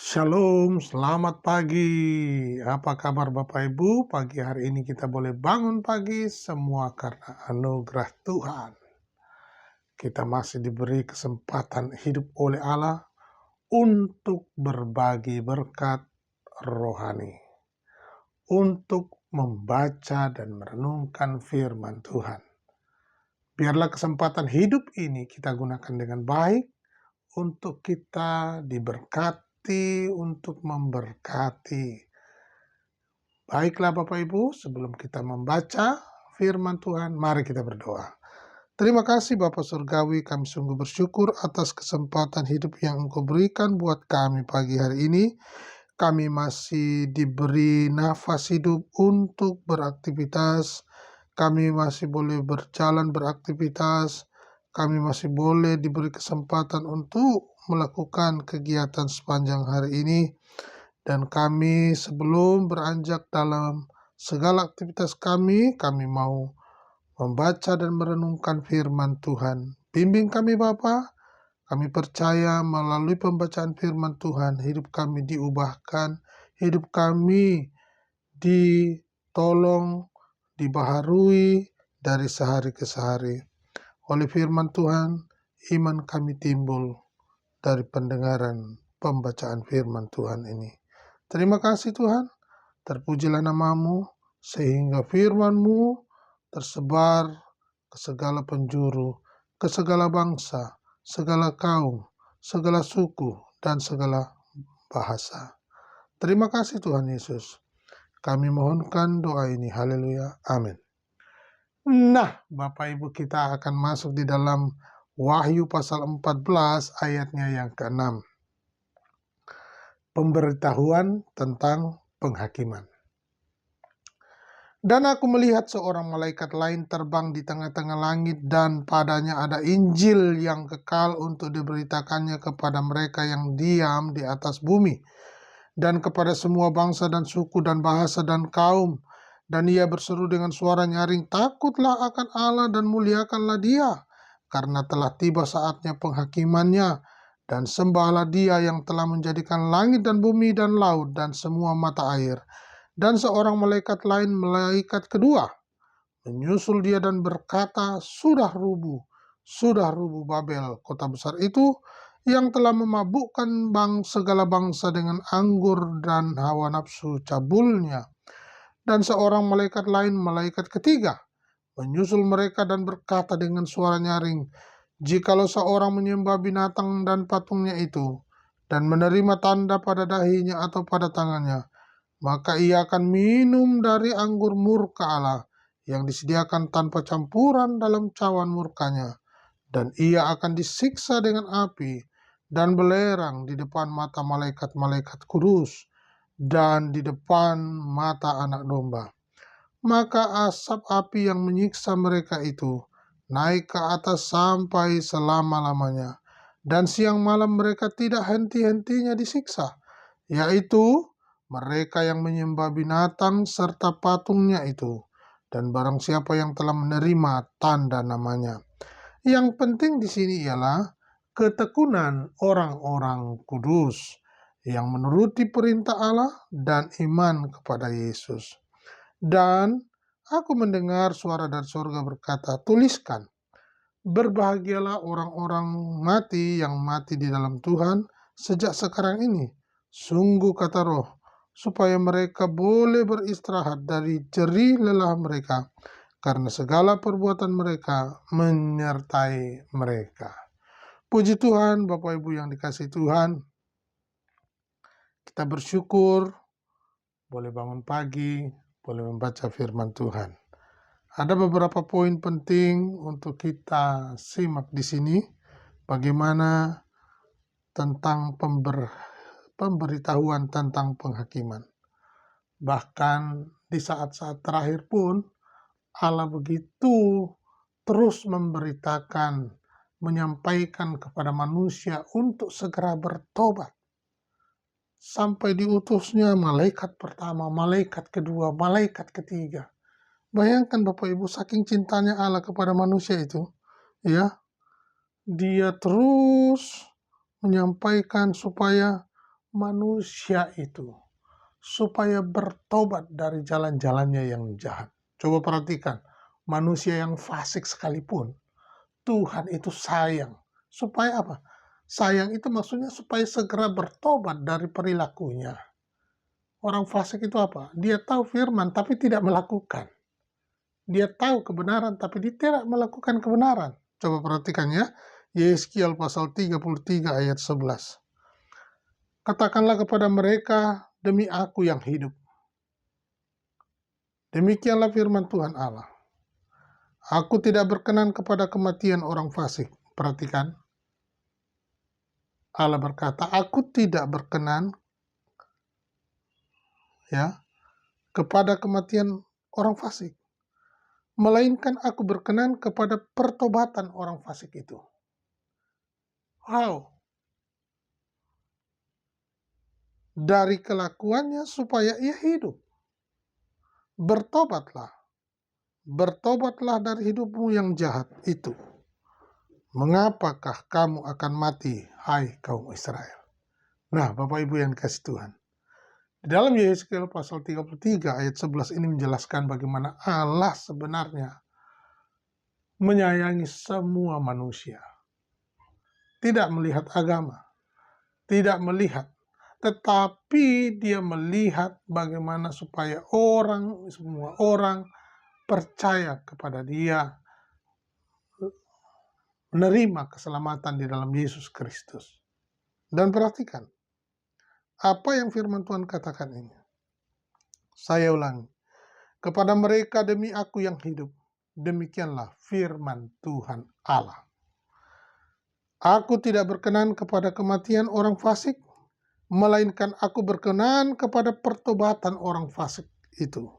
Shalom, selamat pagi. Apa kabar Bapak Ibu? Pagi hari ini kita boleh bangun pagi semua karena anugerah Tuhan. Kita masih diberi kesempatan hidup oleh Allah untuk berbagi berkat rohani, untuk membaca dan merenungkan firman Tuhan. Biarlah kesempatan hidup ini kita gunakan dengan baik untuk kita diberkati, untuk memberkati. Baiklah Bapak Ibu, sebelum kita membaca firman Tuhan, mari kita berdoa. Terima kasih Bapak Surgawi, kami sungguh bersyukur atas kesempatan hidup yang Engkau berikan buat kami pagi hari ini. Kami masih diberi nafas hidup untuk beraktivitas, kami masih boleh berjalan beraktivitas, kami masih boleh diberi kesempatan untuk melakukan kegiatan sepanjang hari ini. Dan kami sebelum beranjak dalam segala aktivitas kami mau membaca dan merenungkan firman Tuhan. Bimbing kami Bapa, kami percaya melalui pembacaan firman Tuhan, hidup kami diubahkan, hidup kami ditolong, dibaharui dari sehari ke sehari. Oleh firman Tuhan, iman kami timbul dari pendengaran pembacaan firman Tuhan ini. Terima kasih Tuhan, terpujilah nama-Mu, sehingga firman-Mu tersebar ke segala penjuru, ke segala bangsa, segala kaum, segala suku, dan segala bahasa. Terima kasih Tuhan Yesus. Kami mohonkan doa ini. Haleluya. Amin. Nah, Bapak Ibu, kita akan masuk di dalam Wahyu pasal 14 ayatnya yang ke-6. Pemberitahuan tentang penghakiman. Dan aku melihat seorang malaikat lain terbang di tengah-tengah langit, dan padanya ada Injil yang kekal untuk diberitakannya kepada mereka yang diam di atas bumi, dan kepada semua bangsa dan suku dan bahasa dan kaum. Dan ia berseru dengan suara nyaring, "Takutlah akan Allah dan muliakanlah Dia, karena telah tiba saatnya penghakimannya. Dan sembahlah Dia yang telah menjadikan langit dan bumi dan laut dan semua mata air." Dan seorang malaikat lain, malaikat kedua, menyusul Dia dan berkata, sudah rubuh Babel, kota besar itu, yang telah memabukkan segala bangsa dengan anggur dan hawa nafsu cabulnya." Dan seorang malaikat lain, malaikat ketiga, menyusul mereka dan berkata dengan suara nyaring, "Jikalau seorang menyembah binatang dan patungnya itu, dan menerima tanda pada dahinya atau pada tangannya, maka ia akan minum dari anggur murka Allah yang disediakan tanpa campuran dalam cawan murkanya. Dan ia akan disiksa dengan api dan belerang di depan mata malaikat-malaikat kudus dan di depan mata Anak Domba. Maka asap api yang menyiksa mereka itu naik ke atas sampai selama-lamanya, dan siang malam mereka tidak henti-hentinya disiksa, yaitu mereka yang menyembah binatang serta patungnya itu, dan barang siapa yang telah menerima tanda namanya. Yang penting di sini ialah ketekunan orang-orang kudus yang menuruti perintah Allah dan iman kepada Yesus. Dan aku mendengar suara dari surga berkata, "Tuliskan, berbahagialah orang-orang mati yang mati di dalam Tuhan sejak sekarang ini. Sungguh kata Roh, supaya mereka boleh beristirahat dari jerih lelah mereka, karena segala perbuatan mereka menyertai mereka." Puji Tuhan, Bapak Ibu yang dikasihi Tuhan, kita bersyukur boleh bangun pagi, boleh membaca firman Tuhan. Ada beberapa poin penting untuk kita simak di sini. Bagaimana tentang pemberitahuan tentang penghakiman. Bahkan di saat-saat terakhir pun Allah begitu terus memberitakan, menyampaikan kepada manusia untuk segera bertobat. Sampai diutusnya malaikat pertama, malaikat kedua, malaikat ketiga. Bayangkan Bapak Ibu, saking cintanya Allah kepada manusia itu, ya, Dia terus menyampaikan supaya manusia itu supaya bertobat dari jalan-jalannya yang jahat. Coba perhatikan, manusia yang fasik sekalipun, Tuhan itu sayang. Supaya apa? Sayang itu maksudnya supaya segera bertobat dari perilakunya. Orang fasik itu apa? Dia tahu firman tapi tidak melakukan. Dia tahu kebenaran tapi dia tidak melakukan kebenaran. Coba perhatikan ya. Yeskiel pasal 33 ayat 11. Katakanlah kepada mereka, demi aku yang hidup. Demikianlah firman Tuhan Allah. Aku tidak berkenan kepada kematian orang fasik. Perhatikan. Allah berkata, aku tidak berkenan ya kepada kematian orang fasik. Melainkan aku berkenan kepada pertobatan orang fasik itu. Wow. Dari kelakuannya supaya ia hidup. Bertobatlah. Bertobatlah dari hidupmu yang jahat itu. Mengapakah kamu akan mati, hai kaum Israel? Nah, Bapak Ibu yang dikasih Tuhan. Di dalam Yeskiel pasal 33 ayat 11 ini menjelaskan bagaimana Allah sebenarnya menyayangi semua manusia. Tidak melihat agama, tidak melihat, tetapi dia melihat bagaimana supaya semua orang percaya kepada dia, menerima keselamatan di dalam Yesus Kristus. Dan perhatikan, apa yang firman Tuhan katakan ini. Saya ulangi, kepada mereka demi aku yang hidup, demikianlah firman Tuhan Allah. Aku tidak berkenan kepada kematian orang fasik, melainkan aku berkenan kepada pertobatan orang fasik itu.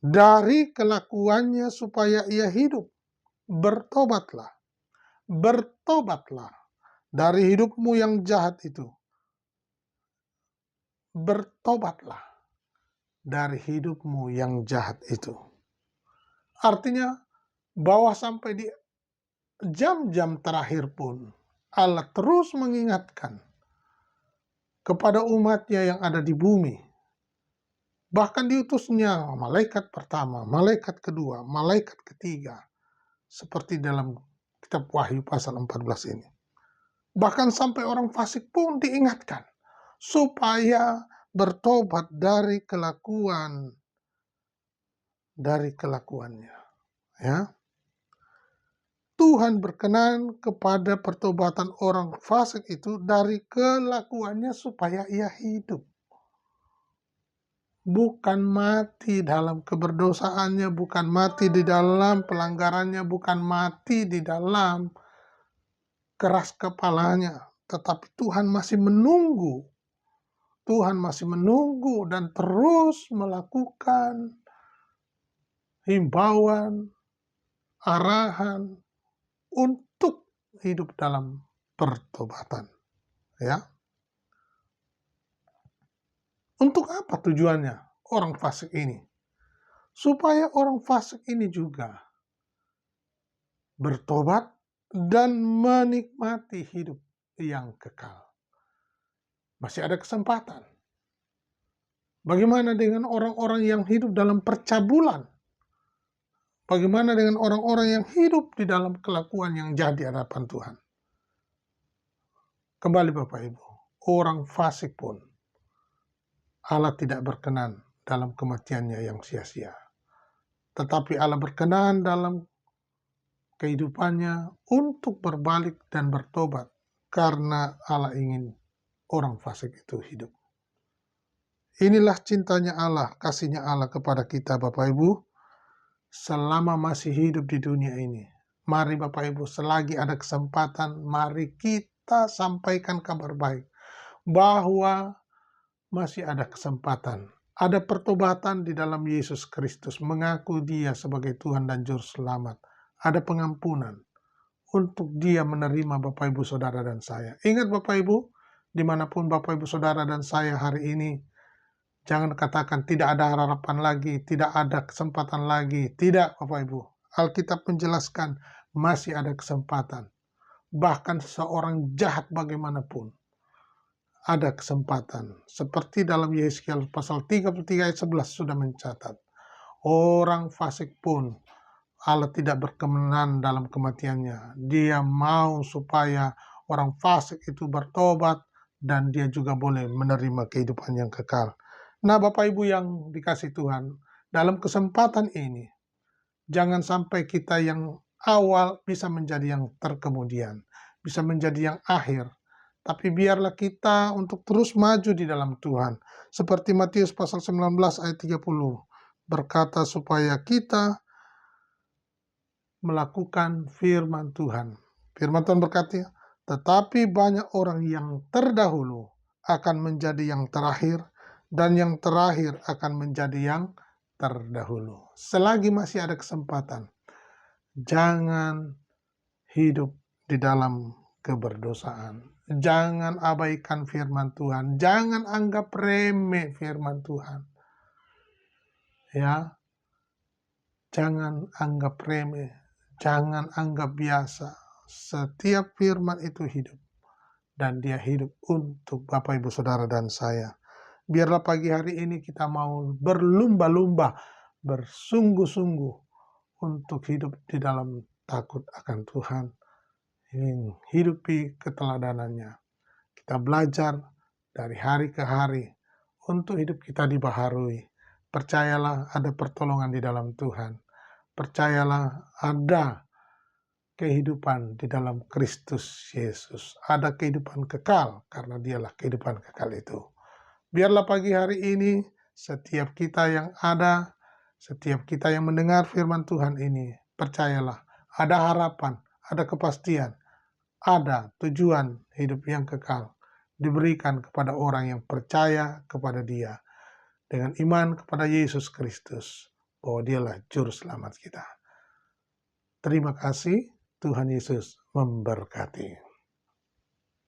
Dari kelakuannya supaya ia hidup. Bertobatlah. Bertobatlah dari hidupmu yang jahat itu. Bertobatlah dari hidupmu yang jahat itu. Artinya bahwa sampai di jam-jam terakhir pun Allah terus mengingatkan kepada umatnya yang ada di bumi. Bahkan diutusnya malaikat pertama, malaikat kedua, malaikat ketiga. Seperti dalam kitab Wahyu pasal 14 ini. Bahkan sampai orang fasik pun diingatkan supaya bertobat dari kelakuannya. Ya. Tuhan berkenan kepada pertobatan orang fasik itu dari kelakuannya supaya ia hidup. Bukan mati dalam keberdosaannya, bukan mati di dalam pelanggarannya, bukan mati di dalam keras kepalanya. Tetapi Tuhan masih menunggu. Tuhan masih menunggu dan terus melakukan himbauan, arahan untuk hidup dalam pertobatan. Ya. Untuk apa tujuannya orang fasik ini? Supaya orang fasik ini juga bertobat dan menikmati hidup yang kekal. Masih ada kesempatan. Bagaimana dengan orang-orang yang hidup dalam percabulan? Bagaimana dengan orang-orang yang hidup di dalam kelakuan yang jahat di hadapan Tuhan? Kembali Bapak Ibu, orang fasik pun Allah tidak berkenan dalam kematiannya yang sia-sia. Tetapi Allah berkenan dalam kehidupannya untuk berbalik dan bertobat karena Allah ingin orang fasik itu hidup. Inilah cintanya Allah, kasihnya Allah kepada kita Bapak Ibu selama masih hidup di dunia ini. Mari Bapak Ibu, selagi ada kesempatan, mari kita sampaikan kabar baik bahwa masih ada kesempatan. Ada pertobatan di dalam Yesus Kristus, mengaku Dia sebagai Tuhan dan Juru Selamat. Ada pengampunan untuk Dia menerima Bapak Ibu Saudara dan saya. Ingat Bapak Ibu, dimanapun Bapak Ibu Saudara dan saya hari ini, jangan katakan tidak ada harapan lagi, tidak ada kesempatan lagi. Tidak Bapak Ibu, Alkitab menjelaskan masih ada kesempatan. Bahkan seseorang jahat bagaimanapun, ada kesempatan. Seperti dalam Yeskiel pasal 33 ayat 11 sudah mencatat. Orang fasik pun Allah tidak berkenan dalam kematiannya. Dia mau supaya orang fasik itu bertobat dan dia juga boleh menerima kehidupan yang kekal. Nah, Bapak Ibu yang dikasih Tuhan, dalam kesempatan ini, jangan sampai kita yang awal bisa menjadi yang terkemudian, bisa menjadi yang akhir. Tapi biarlah kita untuk terus maju di dalam Tuhan. Seperti Matius pasal 19 ayat 30 berkata supaya kita melakukan firman Tuhan. Firman Tuhan berkata, tetapi banyak orang yang terdahulu akan menjadi yang terakhir, dan yang terakhir akan menjadi yang terdahulu. Selagi masih ada kesempatan, jangan hidup di dalam keberdosaan. Jangan abaikan firman Tuhan. Jangan anggap remeh firman Tuhan. Ya, jangan anggap remeh. Jangan anggap biasa. Setiap firman itu hidup. Dan dia hidup untuk Bapak, Ibu, Saudara, dan saya. Biarlah pagi hari ini kita mau berlumba-lumba, bersungguh-sungguh untuk hidup di dalam takut akan Tuhan. Hidupi keteladanannya. Kita belajar dari hari ke hari untuk hidup kita dibaharui. Percayalah ada pertolongan di dalam Tuhan. Percayalah ada kehidupan di dalam Kristus Yesus. Ada kehidupan kekal karena dialah kehidupan kekal itu. Biarlah pagi hari ini setiap kita yang ada, setiap kita yang mendengar firman Tuhan ini, percayalah ada harapan, ada kepastian, ada tujuan hidup yang kekal diberikan kepada orang yang percaya kepada Dia dengan iman kepada Yesus Kristus, bahwa Dialah juru selamat kita. Terima kasih, Tuhan Yesus memberkati.